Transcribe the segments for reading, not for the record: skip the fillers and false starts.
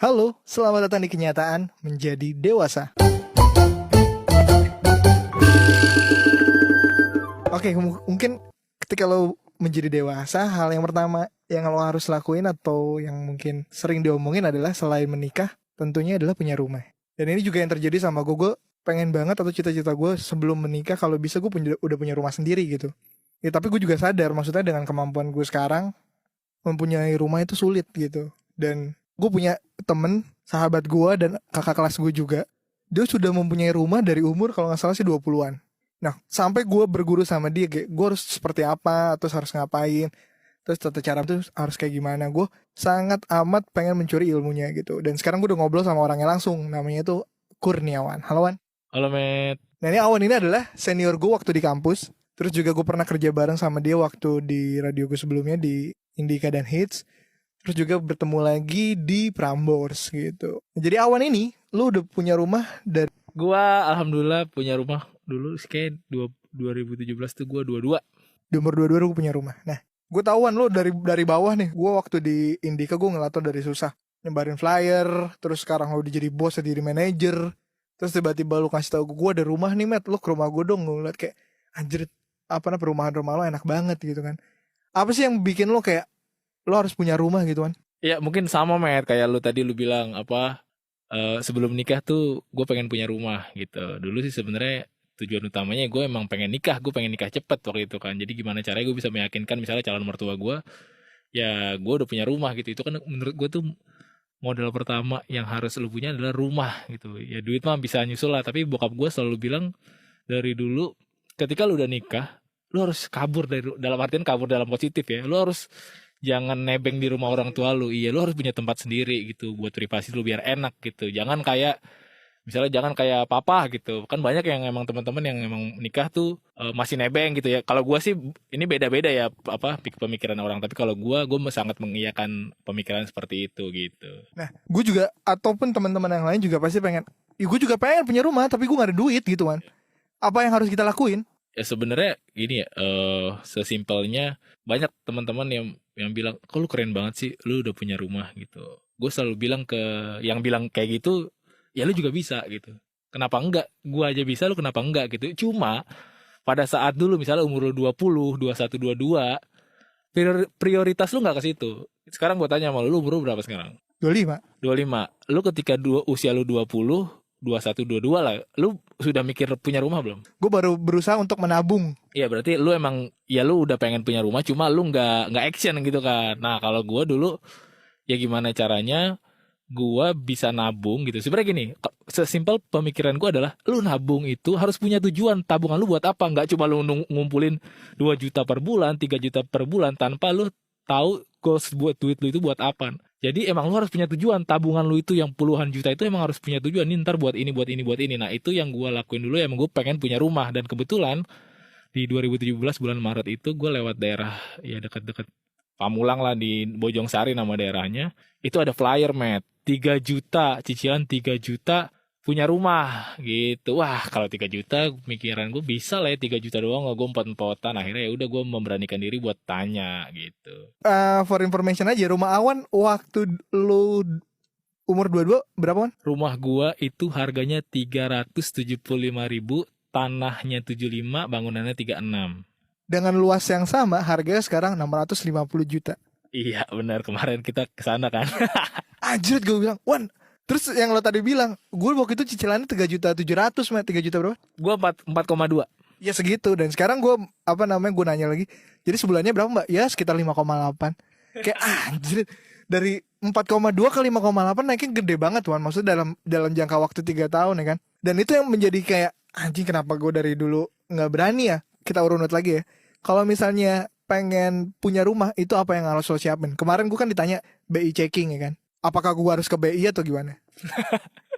Halo, selamat datang di kenyataan menjadi dewasa. Oke, mungkin ketika lo menjadi dewasa, hal yang pertama yang lo harus lakuin atau yang mungkin sering diomongin adalah selain menikah, tentunya adalah punya rumah. Dan ini juga yang terjadi sama gue. Gue pengen banget atau cita-cita gue sebelum menikah kalau bisa gue udah punya rumah sendiri gitu. Ya tapi gue juga sadar maksudnya dengan kemampuan gue sekarang mempunyai rumah itu sulit gitu. Dan gue punya temen, sahabat gue dan kakak kelas gue juga. Dia sudah mempunyai rumah dari umur kalau gak salah sih 20-an. Nah sampai gue berguru sama dia kayak gue harus seperti apa, terus harus ngapain, terus tata cara itu harus kayak gimana. Gue sangat amat pengen mencuri ilmunya gitu. Dan sekarang gue udah ngobrol sama orangnya langsung. Namanya itu Kurniawan. Halo Wan. Halo Met. Nah ini Awan ini adalah senior gue waktu di kampus. Terus juga gue pernah kerja bareng sama dia waktu di radio gue sebelumnya di Indika dan Hits. Terus juga bertemu lagi di Prambors gitu. Jadi Awan ini, lu udah punya rumah dari... Gua alhamdulillah punya rumah dulu kayak 2017 tuh gua 22. Di umur 22 gue punya rumah. Nah, gue tahuan lu dari bawah nih. Gue waktu di Indika gue ngeliat lu dari susah. Nyebarin flyer, terus sekarang lu udah jadi bos, jadi manajer. Terus tiba-tiba lu kasih tau gue ada rumah nih Matt, lu ke rumah gue dong. Gue ngeliat kayak, anjir, perumahan rumah lo enak banget gitu kan. Apa sih yang bikin lu kayak, lu harus punya rumah gitu kan? Ya mungkin sama Met, kayak lu tadi lu bilang apa sebelum nikah tuh gue pengen punya rumah gitu. Dulu sih sebenarnya tujuan utamanya gue emang pengen nikah, gue pengen nikah cepet waktu itu kan. Jadi gimana caranya gue bisa meyakinkan misalnya calon mertua gue, ya gue udah punya rumah gitu. Itu kan menurut gue tuh modal pertama yang harus lu punya adalah rumah gitu. Ya duit mah bisa nyusul lah, tapi bokap gue selalu bilang dari dulu ketika lu udah nikah, lu harus kabur dari, dalam artian kabur dalam positif ya. Lu harus jangan nebeng di rumah orang tua lu. Iya, lu harus punya tempat sendiri gitu buat privasi lu biar enak gitu. Jangan kayak misalnya jangan kayak papa gitu. Kan banyak yang emang teman-teman yang emang nikah tuh masih nebeng gitu ya. Kalau gua sih ini beda-beda ya apa pemikiran orang, tapi kalau gua sangat mengiyakan pemikiran seperti itu gitu. Nah, gue juga, ataupun teman-teman yang lain juga pasti pengen, ya gue juga pengen punya rumah, tapi gue gak ada duit gitu kan. Apa yang harus kita lakuin? Ya sebenarnya gini ya, sesimpelnya banyak teman-teman yang bilang, "Kok lu keren banget sih, lu udah punya rumah," gitu. Gue selalu bilang ke yang bilang kayak gitu, "Ya lu juga bisa," gitu. Kenapa enggak? Gua aja bisa, lu kenapa enggak gitu. Cuma pada saat dulu misalnya umur lu 20, 21, 22, prioritas lu nggak ke situ. Sekarang gue tanya sama lu umur lu berapa sekarang? 25. 25. Lu ketika usia lu 20, 21, 22 lah, lu sudah mikir punya rumah belum? Gue baru berusaha untuk menabung. Iya berarti lu emang ya lu udah pengen punya rumah, cuma lu nggak action gitu kan. Nah kalau gue dulu ya gimana caranya gue bisa nabung gitu. Sebenarnya gini, sesimpel pemikiran gue adalah lu nabung itu harus punya tujuan. Tabungan lu buat apa? Nggak cuma lu ngumpulin 2 juta per bulan, 3 juta per bulan tanpa lu tahu goals buat duit lu itu buat apa. Jadi emang lu harus punya tujuan. Tabungan lu itu yang puluhan juta itu emang harus punya tujuan. Ini ntar buat ini, buat ini, buat ini. Nah itu yang gue lakuin dulu, emang gue pengen punya rumah. Dan kebetulan di 2017 bulan Maret itu gue lewat daerah ya dekat-dekat Pamulang lah, di Bojong Sari nama daerahnya. Itu ada flyer Matt, 3 juta cicilan, 3 juta punya rumah gitu. Wah kalau 3 juta pikiran gue bisa lah ya, 3 juta doang, gue empot-empotan. Akhirnya ya udah gue memberanikan diri buat tanya gitu. For information aja, rumah Awan waktu lu umur 22 berapa Wan? Rumah gue itu harganya 375.000, tanahnya 75, bangunannya 36. Dengan luas yang sama, harganya sekarang 650 juta. Iya benar, kemarin kita kesana kan. Anjir, gue bilang, Wan, terus yang lo tadi bilang, gue waktu itu cicilannya 3.700.000, 3 juta berapa? Gue 4,2. Ya segitu. Dan sekarang gue, gue nanya lagi, jadi sebulannya berapa mbak? Ya sekitar 5,8. Kayak anjir, dari 4,2 ke 5,8 naiknya gede banget Wan. Maksudnya dalam jangka waktu 3 tahun ya kan. Dan itu yang menjadi kayak, anjing kenapa gue dari dulu gak berani ya. Kita urut lagi ya. Kalau misalnya pengen punya rumah, itu apa yang harus lo siapin? Kemarin gue kan ditanya BI checking ya kan. Apakah gue harus ke BI atau gimana?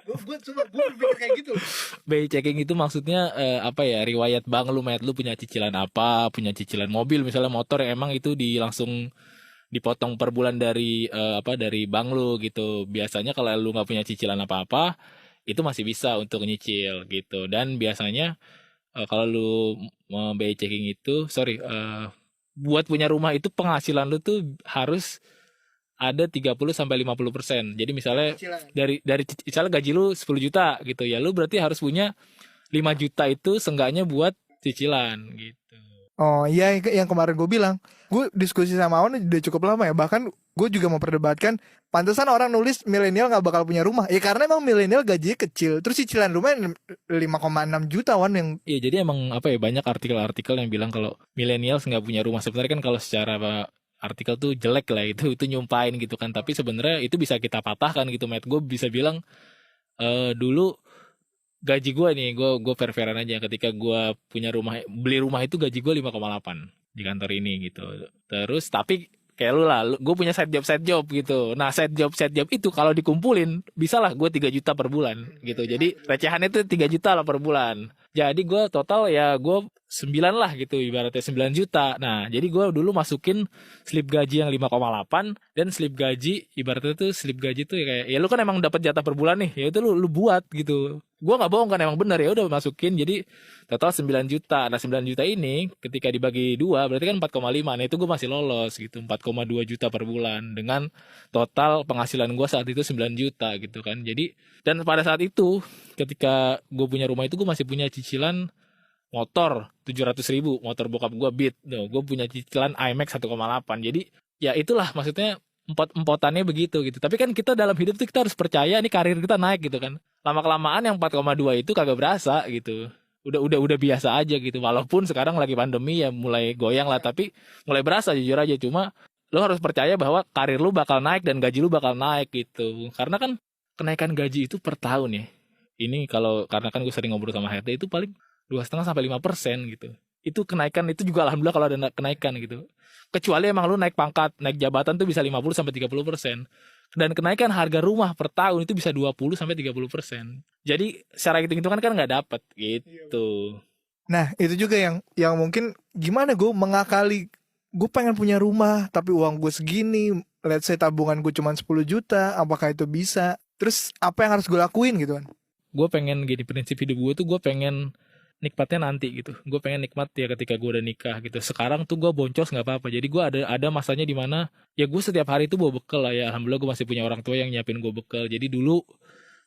Gue berpikir kayak gitu. BI checking itu maksudnya apa ya, riwayat bank lu, Matt, lu punya cicilan apa, punya cicilan mobil misalnya, motor ya, emang itu langsung dipotong per bulan dari dari bank lu gitu. Biasanya kalau lu nggak punya cicilan apa-apa, itu masih bisa untuk nyicil gitu. Dan biasanya kalau lu mau BI checking itu, buat punya rumah itu penghasilan lu tuh harus ada 30-50%. Jadi misalnya Cicilan. dari misalnya gaji lu 10 juta gitu ya, lu berarti harus punya 5 juta itu seenggaknya buat cicilan gitu. Oh iya, yang kemarin gue bilang, gue diskusi sama Awan udah cukup lama ya. Bahkan gue juga memperdebatkan, pantesan orang nulis milenial nggak bakal punya rumah. Ya karena emang milenial gajinya kecil, terus cicilan rumahnya 5,6 juta Wan yang Iya, jadi emang apa ya, banyak artikel-artikel yang bilang kalau millennials nggak punya rumah. Sebenarnya kan kalau secara artikel tuh jelek lah, itu nyumpain gitu kan. Tapi sebenarnya itu bisa kita patahkan gitu, Matt. Gue bisa bilang dulu gaji gue nih, gue fair-fairan aja, ketika gue punya rumah, beli rumah itu gaji gue 5,8 di kantor ini gitu. Terus tapi kayak lu lah, gue punya side job gitu. Nah side job itu kalau dikumpulin bisa lah gue 3 juta per bulan gitu. Jadi recehannya itu 3 juta lah per bulan. Jadi gue total ya gue 9 lah gitu, ibaratnya 9 juta. Nah jadi gue dulu masukin slip gaji yang 5,8 dan slip gaji, ibaratnya tuh slip gaji tuh ya kayak, ya lu kan emang dapat jatah per bulan nih, ya itu lu buat gitu. Gue nggak bohong kan, emang bener, ya udah masukin. Jadi total 9 juta. Nah 9 juta ini ketika dibagi 2 berarti kan 4,5. Nah itu gue masih lolos gitu, 4,2 juta per bulan dengan total penghasilan gue saat itu 9 juta gitu kan. Jadi dan pada saat itu ketika gue punya rumah itu gue masih punya cicilan motor 700.000, motor bokap gue Beat. Gue punya cicilan iMax 1,8. Jadi ya itulah maksudnya, empotannya begitu gitu. Tapi kan kita dalam hidup tuh kita harus percaya nih karir kita naik gitu kan. Lama-kelamaan yang 4,2 itu kagak berasa gitu. Udah biasa aja gitu. Walaupun sekarang lagi pandemi ya mulai goyang lah, tapi mulai berasa jujur aja. Cuma lo harus percaya bahwa karir lu bakal naik dan gaji lu bakal naik gitu. Karena kan kenaikan gaji itu per tahun ya. Ini kalau karena kan gue sering ngobrol sama HRD itu paling 2,5-5% gitu. Itu kenaikan itu juga alhamdulillah kalau ada kenaikan gitu. Kecuali emang lu naik pangkat, naik jabatan tuh bisa 50-30%. Dan kenaikan harga rumah per tahun itu bisa 20-30%. Jadi secara hitung-hitungan kan nggak dapet gitu. Nah itu juga yang mungkin gimana gue mengakali, gue pengen punya rumah tapi uang gue segini, let's say tabungan gue cuma 10 juta, apakah itu bisa? Terus apa yang harus gue lakuin gitu kan? Gue pengen gini, prinsip hidup gue tuh gue pengen nikmatnya nanti gitu. Gue pengen nikmat ya ketika gue udah nikah gitu. Sekarang tuh gue boncos nggak apa-apa. Jadi gue ada masanya di mana ya gue setiap hari tuh bawa bekal lah ya. Alhamdulillah gue masih punya orang tua yang nyiapin gue bekal. Jadi dulu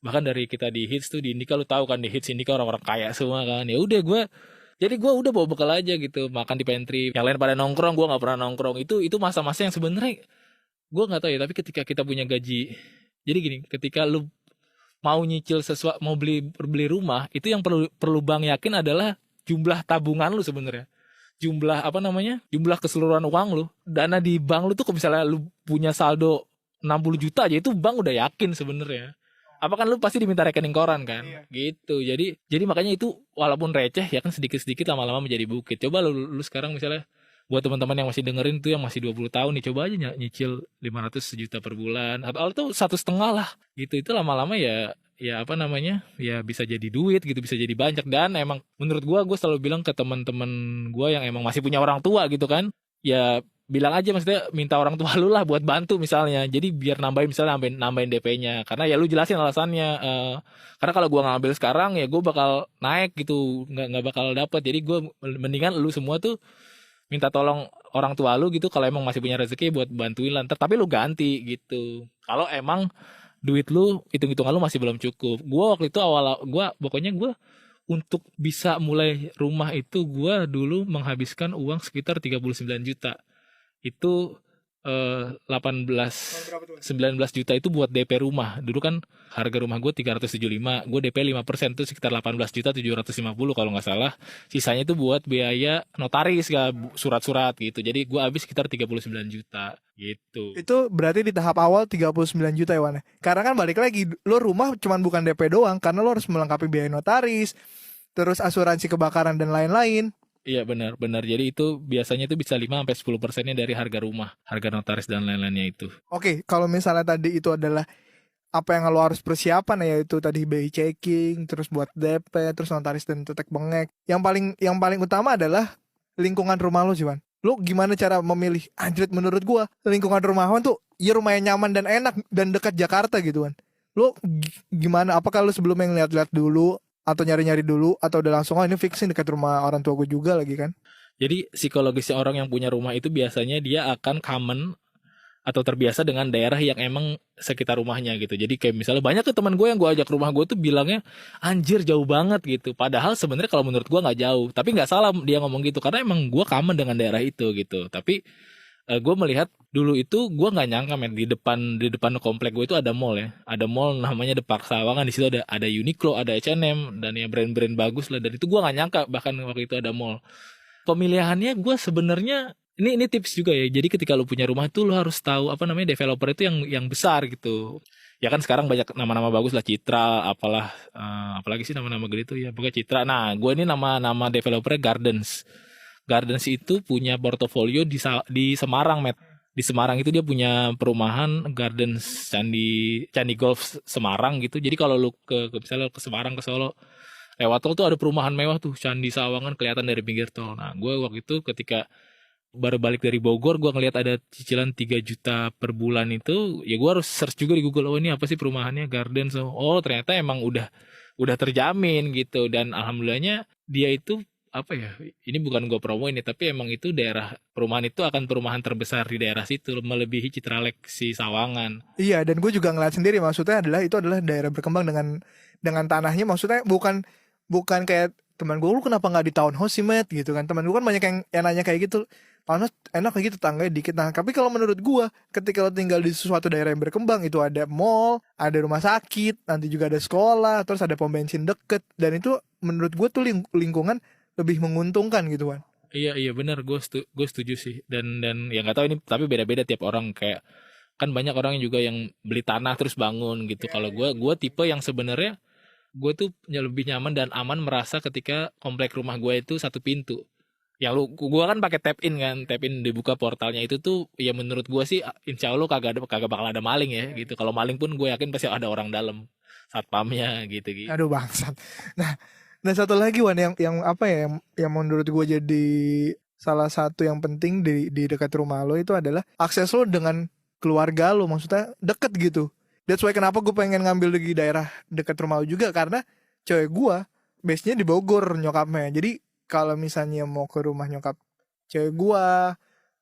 bahkan dari kita di hits tuh, di Indika lu tahu kan, di hits Indika orang-orang kaya semua kan. Ya udah jadi gue udah bawa bekal aja gitu, makan di pantry. Yang lain pada nongkrong, gue nggak pernah nongkrong. Itu masa-masa yang sebenarnya gue nggak tahu ya. Tapi ketika kita punya gaji, jadi gini, ketika lu mau nyicil sesuatu, mau beli rumah, itu yang perlu bank yakin adalah jumlah tabungan lu sebenarnya. Jumlah apa namanya? Jumlah keseluruhan uang lu. Dana di bank lu tuh kalau misalnya lu punya saldo 60 juta aja, itu bank udah yakin sebenarnya. Apa kan lu pasti diminta rekening koran kan? Iya. Gitu. Jadi makanya itu walaupun receh ya kan, sedikit-sedikit lama-lama menjadi bukit. Coba lu sekarang misalnya, buat teman-teman yang masih dengerin tuh, yang masih 20 tahun nih, coba aja nyicil 500 juta per bulan atau 1,5 lah gitu. Itu lama-lama ya apa namanya, ya bisa jadi duit gitu, bisa jadi banyak. Dan emang menurut gue selalu bilang ke teman-teman gue yang emang masih punya orang tua gitu kan, ya bilang aja, maksudnya minta orang tua lu lah buat bantu misalnya, jadi biar nambahin, misalnya nambahin DP-nya, karena ya lu jelasin alasannya, karena kalau gue ngambil sekarang ya gue bakal naik gitu, nggak bakal dapet. Jadi gue mendingan lu semua tuh minta tolong orang tua lu gitu, kalau emang masih punya rezeki buat bantuin lah, tapi lu ganti gitu kalau emang duit lu, hitung-hitungan lu masih belum cukup. Gue waktu itu pokoknya gue untuk bisa mulai rumah itu, gue dulu menghabiskan uang sekitar 39 juta. Itu 19 juta itu buat DP rumah. Dulu kan harga rumah gue 375, gue DP 5% tuh sekitar 18 juta 750 kalau nggak salah. Sisanya itu buat biaya notaris, gak surat-surat gitu. Jadi gue habis sekitar 39 juta gitu. Itu berarti di tahap awal 39 juta ya Wan. Karena kan balik lagi, lo rumah cuman bukan DP doang, karena lo harus melengkapi biaya notaris, terus asuransi kebakaran dan lain-lain. Iya benar. Jadi itu biasanya itu bisa 5-10%-nya dari harga rumah, harga notaris dan lain-lainnya itu. Oke, kalau misalnya tadi itu adalah apa yang lo harus persiapan, yaitu tadi BI checking, terus buat DP, terus notaris dan tetek bengek. Yang paling utama adalah lingkungan rumah lo sih, Wan. Lo gimana cara memilih? Anjrit, menurut gua lingkungan rumah Wan tuh ya rumah yang nyaman dan enak dan dekat Jakarta gitu, Wan. Lo gimana? Apakah lo sebelumnya ngeliat-liat dulu atau nyari-nyari dulu, atau udah langsung ini fixin dekat rumah orang tua gue juga lagi kan? Jadi psikologisnya orang yang punya rumah itu biasanya dia akan common atau terbiasa dengan daerah yang emang sekitar rumahnya gitu. Jadi kayak misalnya banyak tuh teman gue yang gue ajak rumah gue tuh bilangnya anjir jauh banget gitu. Padahal sebenarnya kalau menurut gue nggak jauh. Tapi nggak salah dia ngomong gitu karena emang gue kangen dengan daerah itu gitu. Tapi gue melihat dulu itu gue nggak nyangka men di depan komplek gue itu ada mall ya. Ada mall namanya The Park Sawangan. Di situ ada Uniqlo, ada H&M dan ya brand-brand bagus lah. Dan itu gue nggak nyangka bahkan waktu itu ada mall. Pemilihannya gue sebenarnya ini tips juga ya. Jadi ketika lu punya rumah itu lu harus tahu apa namanya developer itu yang besar gitu. Ya kan sekarang banyak nama-nama bagus lah Citra, apalah apalagi sih nama-nama gede itu ya pokoknya Citra. Nah, gue ini nama developernya Gardens. Gardens itu punya portofolio di Semarang, Met. Di Semarang itu dia punya perumahan Gardens Candi Golf Semarang gitu. Jadi kalau lu misalnya ke Semarang ke Solo lewat tol tuh ada perumahan mewah tuh Candi Sawangan kelihatan dari pinggir tol. Nah, gue waktu itu ketika baru balik dari Bogor gue ngeliat ada cicilan 3 juta per bulan itu ya gue harus search juga di Google oh ini apa sih perumahannya Garden oh ternyata emang udah terjamin gitu dan alhamdulillahnya dia itu apa ya ini bukan gue promo ini tapi emang itu daerah perumahan itu akan perumahan terbesar di daerah situ melebihi Citralex Sawangan. Iya, dan gue juga ngeliat sendiri maksudnya itu adalah daerah berkembang dengan tanahnya, maksudnya bukan kayak teman gue lu kenapa nggak di townhouse sih Matt gitu kan, teman gue kan banyak yang nanya kayak gitu, townhouse enak kayak gitu tangganya dikit. Nah tapi kalau menurut gue ketika lo tinggal di suatu daerah yang berkembang itu ada mall, ada rumah sakit, nanti juga ada sekolah, terus ada pom bensin deket, dan itu menurut gue tuh lingkungan lebih menguntungkan gitu kan. Iya benar gue setuju sih dan ya nggak tahu ini tapi beda-beda tiap orang kayak kan banyak orang yang juga yang beli tanah terus bangun gitu. Kalau gue tipe yang sebenarnya gue tuh lebih nyaman dan aman merasa ketika komplek rumah gue itu satu pintu. Yang gue kan pakai tap in dibuka portalnya itu tuh ya menurut gue sih insya Allah kagak bakal ada maling ya gitu. Kalau maling pun gue yakin pasti ada orang dalam satpamnya gitu. Aduh bangsat. Nah satu lagi Wan yang apa ya yang menurut gue jadi salah satu yang penting di dekat rumah lo itu adalah akses lo dengan keluarga lo, maksudnya deket gitu. That's why kenapa gue pengen ngambil di daerah dekat rumah lo juga, karena cewek gue base-nya di Bogor nyokapnya. Jadi kalau misalnya mau ke rumah nyokap cewek gue,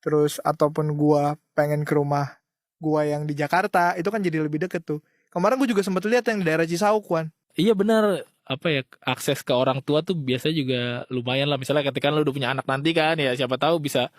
terus ataupun gue pengen ke rumah gue yang di Jakarta, itu kan jadi lebih deket tuh. Kemarin gue juga sempat lihat yang di daerah Cisauk Wan. Iya benar apa ya akses ke orang tua tuh biasa juga lumayan lah misalnya ketika lu udah punya anak nanti kan ya siapa tahu bisa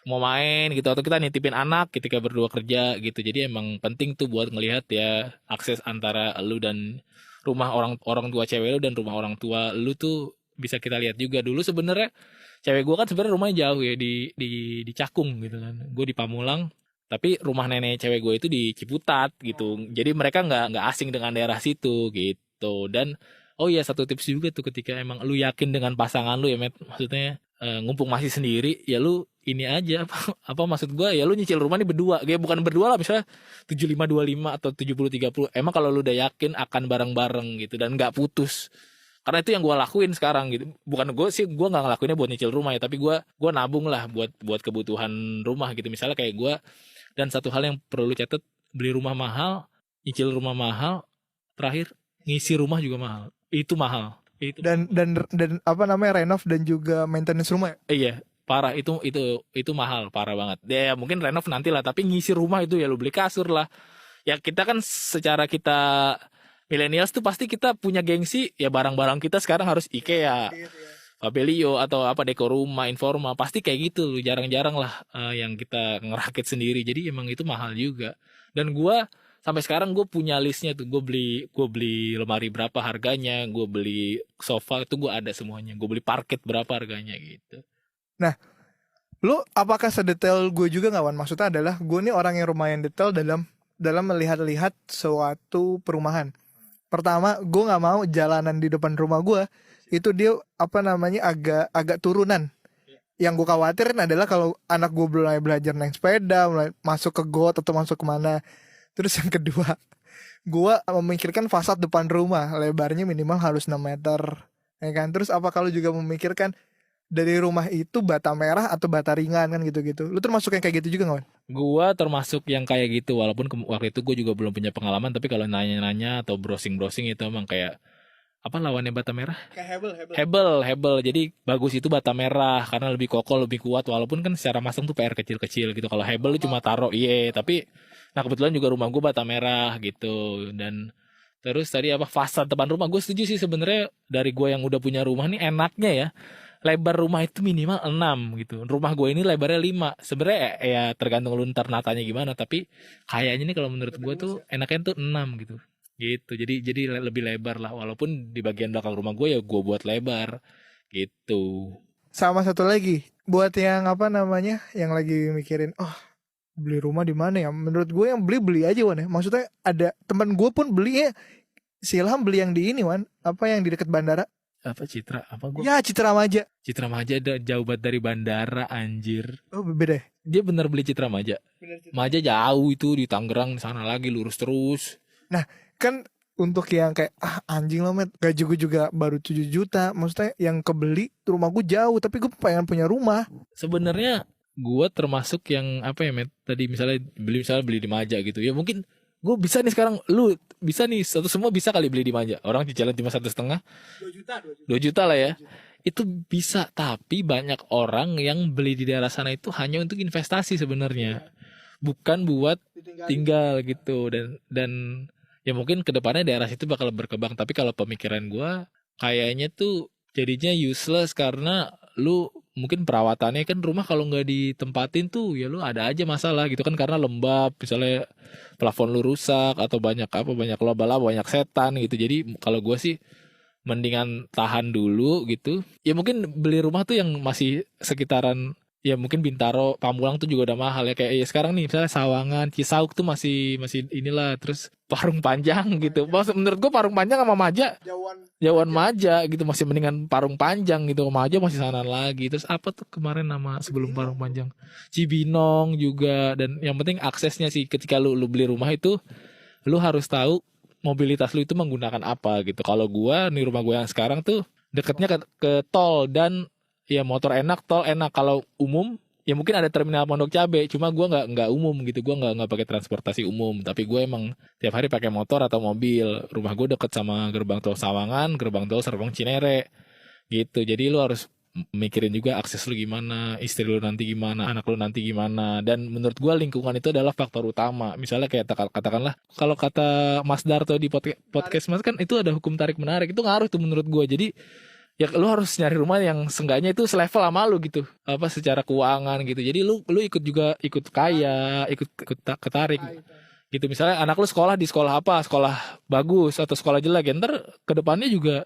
mau main gitu atau kita nitipin anak ketika berdua kerja gitu jadi emang penting tuh buat ngelihat ya akses antara lu dan rumah orang tua cewek lu dan rumah orang tua lu tuh bisa kita lihat juga dulu sebenarnya cewek gua kan sebenarnya rumahnya jauh ya di Cakung gitu kan gue di Pamulang tapi rumah nenek cewek gue itu di Ciputat gitu jadi mereka nggak asing dengan daerah situ gitu dan oh iya satu tips juga tuh ketika emang lu yakin dengan pasangan lu ya Met maksudnya ngumpul masih sendiri ya lu ini aja apa maksud gue ya lu nyicil rumah nih berdua kayak bukan berdua lah misalnya 75-25 atau 70-30 emang kalau lu udah yakin akan bareng-bareng gitu dan nggak putus karena itu yang gue lakuin sekarang gitu bukan gue sih gue nggak ngelakuinnya buat nyicil rumah ya tapi gue nabung lah buat kebutuhan rumah gitu misalnya kayak gue dan satu hal yang perlu lu catat beli rumah mahal nyicil rumah mahal terakhir ngisi rumah juga mahal itu mahal itu Dan apa namanya renov dan juga maintenance rumah. iya parah itu mahal parah banget ya mungkin renov nanti lah tapi ngisi rumah itu ya lu beli kasur lah ya kita kan secara kita millennials tuh pasti kita punya gengsi ya barang-barang kita sekarang harus IKEA Fabelio atau apa dekor rumah Informa pasti kayak gitu jarang-jarang lah yang kita ngerakit sendiri jadi emang itu mahal juga dan gua sampai sekarang gue punya listnya tuh gue beli lemari berapa harganya gue beli sofa itu gue ada semuanya gue beli parket berapa harganya gitu. Nah lo apakah sedetail gue juga nggak Wan, maksudnya adalah gue nih orang yang lumayan detail dalam melihat suatu perumahan. Pertama gue nggak mau jalanan di depan rumah gue itu dia apa namanya agak turunan. Yang gue khawatirin adalah kalau anak gue mulai belajar naik sepeda, mulai masuk ke got atau masuk kemana. Terus yang kedua, gue memikirkan fasad depan rumah, lebarnya minimal harus 6 meter, ya kan? Terus apa kalau juga memikirkan dari rumah itu bata merah atau bata ringan kan gitu-gitu. Lu termasuk yang kayak gitu juga gak, Wan? Gue termasuk yang kayak gitu walaupun waktu itu gue juga belum punya pengalaman tapi kalau nanya-nanya atau browsing itu emang kayak apa lawannya bata merah? Kayak hebel. Hebel. Jadi bagus itu bata merah karena lebih kokoh, lebih kuat. Walaupun kan secara masang tuh PR kecil-kecil gitu. Kalau hebel lu cuma taruh, iya. Tapi, nah kebetulan juga rumah gue bata merah gitu. Dan terus tadi apa fasad depan rumah gue setuju sih sebenarnya dari gue yang udah punya rumah nih enaknya ya. Lebar rumah itu minimal 6 gitu. Rumah gue ini lebarnya 5. Sebenarnya ya tergantung lu ntar natanya gimana. Tapi kayaknya nih kalau menurut gue tuh enaknya tuh 6 gitu. Gitu. Jadi lebih lebar lah. Walaupun di bagian belakang rumah gue ya gue buat lebar. Gitu. Sama satu lagi, buat yang apa namanya, yang lagi mikirin, oh beli rumah di mana ya? Menurut gue yang beli aja Wan ya. Maksudnya ada teman gue pun beli ya. Si Ilham beli yang di ini Wan, apa yang di dekat bandara? Apa Citra? Apa gue? Ya Citra Maja. Citra Maja ada jauh banget dari bandara anjir. Oh beda ya? Dia bener beli Citra Maja. Maja jauh itu di Tangerang sana lagi lurus terus. Nah kan untuk yang kayak anjing lo met, gaji gue juga baru 7 juta. Maksudnya yang kebeli rumah gue jauh, tapi gue pengen punya rumah. Sebenarnya gue termasuk yang apa ya met, tadi misalnya beli di Maja gitu ya, mungkin gue bisa nih sekarang, lu bisa nih satu semua bisa kali beli di Maja, orang cicilan cuma 1,5 2 juta lah ya, itu bisa. Tapi banyak orang yang beli di daerah sana itu hanya untuk investasi sebenarnya, bukan buat tinggal gitu. Dan ya mungkin kedepannya daerah situ bakal berkembang. Tapi kalau pemikiran gue kayaknya tuh jadinya useless karena lu mungkin perawatannya kan rumah kalau nggak ditempatin tuh ya lu ada aja masalah gitu kan, karena lembab misalnya, plafon lu rusak atau banyak laba-laba, banyak setan gitu. Jadi kalau gue sih mendingan tahan dulu gitu. Ya mungkin beli rumah tuh yang masih sekitaran, ya mungkin Bintaro, Pamulang tuh juga udah mahal ya. Kayak ya sekarang nih misalnya Sawangan, Cisauk tuh masih inilah. Terus Parung Panjang gitu. Maksud menurut gue Parung Panjang sama Maja jauhan Maja gitu, masih mendingan Parung Panjang gitu. Maja masih sana lagi. Terus apa tuh kemarin nama sebelum Parung Panjang? Cibinong juga. Dan yang penting aksesnya sih, ketika lu beli rumah itu lu harus tahu mobilitas lu itu menggunakan apa gitu. Kalau gua nih rumah gua yang sekarang tuh deketnya ke tol, dan ya motor enak, tol enak. Kalau umum ya mungkin ada terminal Pondok Cabe, cuma gua nggak umum gitu. Gua nggak pakai transportasi umum, tapi gue emang tiap hari pakai motor atau mobil. Rumah gua deket sama gerbang tol Sawangan, gerbang tol Serpong Cinere gitu. Jadi lu harus mikirin juga akses lu gimana, istri lu nanti gimana, anak lu nanti gimana. Dan menurut gua lingkungan itu adalah faktor utama. Misalnya kayak katakanlah kalau kata Mas Darto di podcast Mas kan itu ada hukum tarik menarik, itu ngaruh tuh menurut gua. Jadi ya lu harus nyari rumah yang seenggaknya itu selevel sama lu gitu, apa secara keuangan gitu. Jadi lu ikut kaya, ikut ketarik gitu. Misalnya anak lu sekolah di sekolah apa, sekolah bagus atau sekolah jelek, ya ntar kedepannya juga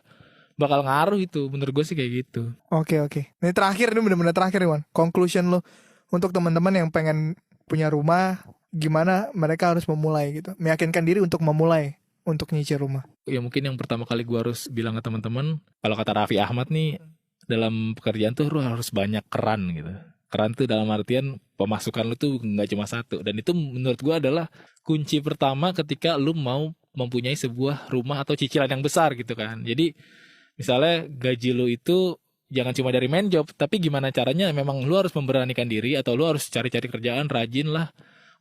bakal ngaruh itu. Menurut gue sih kayak gitu. Oke. Ini terakhir, ini benar-benar terakhir nih Wan. Conclusion lo untuk teman-teman yang pengen punya rumah, gimana mereka harus memulai gitu, meyakinkan diri untuk memulai untuk nyicil rumah. Ya mungkin yang pertama kali gue harus bilang ke teman-teman, kalau kata Raffi Ahmad nih, dalam pekerjaan tuh lu harus banyak keran gitu. Keran tuh dalam artian pemasukan lu tuh nggak cuma satu. Dan itu menurut gue adalah kunci pertama ketika lu mau mempunyai sebuah rumah atau cicilan yang besar gitu kan. Jadi misalnya gaji lu itu jangan cuma dari main job, tapi gimana caranya memang lu harus memberanikan diri atau lu harus cari-cari kerjaan, rajin lah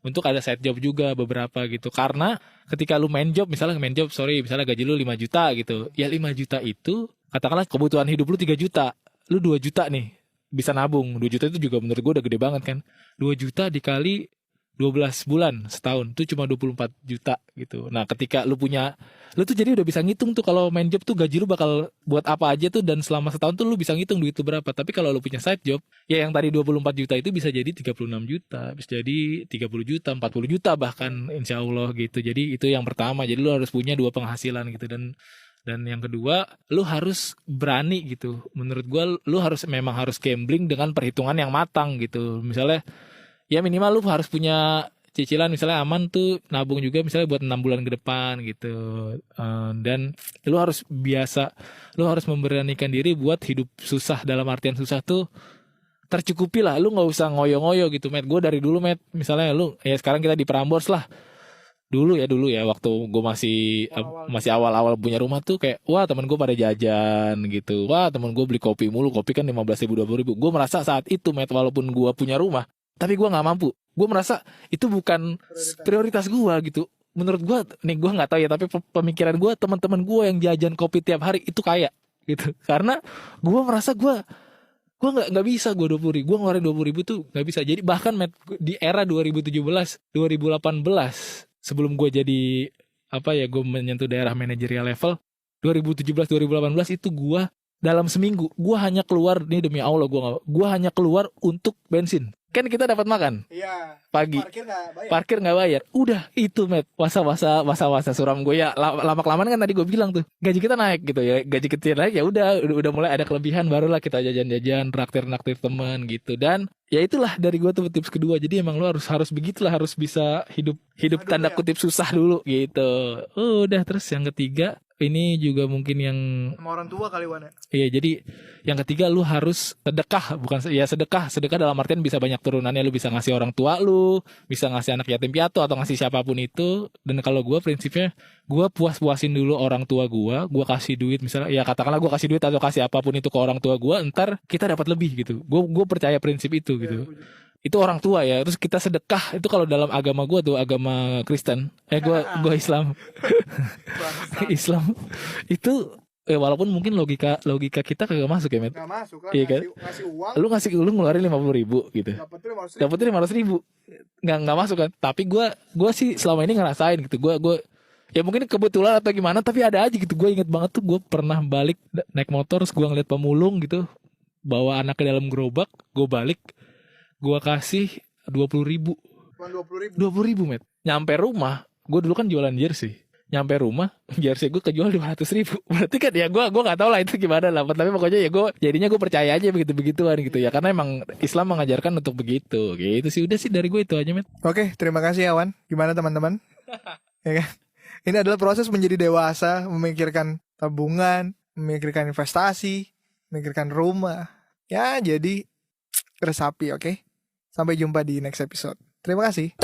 untuk ada side job juga beberapa gitu. Karena ketika lu misalnya gaji lu 5 juta gitu, ya 5 juta itu katakanlah kebutuhan hidup lu 3 juta, lu 2 juta nih bisa nabung. 2 juta itu juga menurut gue udah gede banget kan. 2 juta dikali 12 bulan setahun tuh cuma 24 juta gitu. Nah ketika lu tuh jadi udah bisa ngitung tuh kalau main job tuh gaji lu bakal buat apa aja tuh, dan selama setahun tuh lu bisa ngitung duit tuh berapa. Tapi kalau lu punya side job, ya yang tadi 24 juta itu bisa jadi 36 juta, bisa jadi 30 juta, 40 juta bahkan insya Allah gitu. Jadi itu yang pertama, jadi lu harus punya 2 penghasilan gitu. Dan yang kedua, lu harus berani gitu. Menurut gua lu memang harus gambling dengan perhitungan yang matang gitu. Misalnya ya minimal lu harus punya cicilan misalnya aman tuh, nabung juga misalnya buat 6 bulan ke depan gitu. Dan lu harus memberanikan diri buat hidup susah. Dalam artian susah tuh tercukupi lah, lu gak usah ngoyo-ngoyo gitu Matt. Gue dari dulu Matt, misalnya lu ya sekarang kita di Prambors lah, dulu ya waktu gue masih awal-awal punya rumah tuh kayak wah temen gue pada jajan gitu, wah temen gue beli kopi mulu, kopi kan 15.000 20.000. Gue merasa saat itu Matt, walaupun gue punya rumah tapi gue nggak mampu, gue merasa itu bukan prioritas gue gitu. menurut gue nih, gue nggak tahu ya, tapi pemikiran gue, teman-teman gue yang jajan kopi tiap hari itu kaya gitu. Karena gue merasa gue nggak bisa, gue 20 ribu, gue ngeluarin 20 ribu tuh nggak bisa. Jadi bahkan di era 2017 2018 sebelum gue jadi apa ya, gue menyentuh daerah manajerial level, 2017 2018 itu gue dalam seminggu gue hanya keluar, nih demi Allah gue hanya keluar untuk bensin. Kan kita dapat makan Iya. pagi, Bayar. parkir nggak bayar, udah itu Matt, masa suram gue ya. Lama kelamaan kan tadi gue bilang tuh gaji kita naik gitu ya, gaji kecil naik ya udah mulai ada kelebihan, barulah kita jajan-jajan, naktir teman gitu. Dan ya itulah dari gue tuh tips kedua. Jadi emang lu harus begitulah, harus bisa hidup tanda kutip susah dulu gitu. Udah, terus yang ketiga ini juga mungkin yang Sama orang tua kali Wan. iya, jadi yang ketiga lu harus sedekah, bukan ya sedekah dalam artian bisa banyak turunannya, lu bisa ngasih orang tua lu, bisa ngasih anak yatim piatu atau ngasih siapapun itu. Dan kalau gue prinsipnya, gue puas-puasin dulu orang tua gue kasih duit misalnya, ya katakanlah gue kasih duit atau kasih apapun itu ke orang tua gue, ntar kita dapat lebih gitu. Gue percaya prinsip itu gitu. Itu orang tua ya. Terus kita sedekah itu kalau dalam agama gue tuh, agama Kristen, gue Islam. Islam itu walaupun mungkin logika kita kagak masuk ya, Met. Gak masuk lah. Iya kan? Ngasih uang. Lu ngeluarin 50 ribu gitu, dapetnya 500 ribu, nggak masuk kan. Tapi gue sih selama ini ngerasain gitu. Gue ya mungkin kebetulan atau gimana, tapi ada aja gitu. Gue inget banget tuh, gue pernah balik naik motor, terus gue ngeliat pemulung gitu bawa anak ke dalam gerobak, gue balik, gue kasih 20 ribu. 20 ribu, Met. Nyampe rumah, gue dulu kan jualan jersey. Nyampe rumah, jersey gue kejual 200 ribu. Berarti kan ya gue gak tahu lah itu gimana lah. Tapi pokoknya ya jadinya gue percaya aja begitu-begituan gitu ya. Karena emang Islam mengajarkan untuk begitu. Gitu sih, udah sih dari gue itu aja, Met. Oke, terima kasih Awan. Gimana teman-teman? Ya kan? Ini adalah proses menjadi dewasa, memikirkan tabungan, memikirkan investasi, memikirkan rumah. Ya, jadi resapi, oke? Sampai jumpa di next episode. Terima kasih.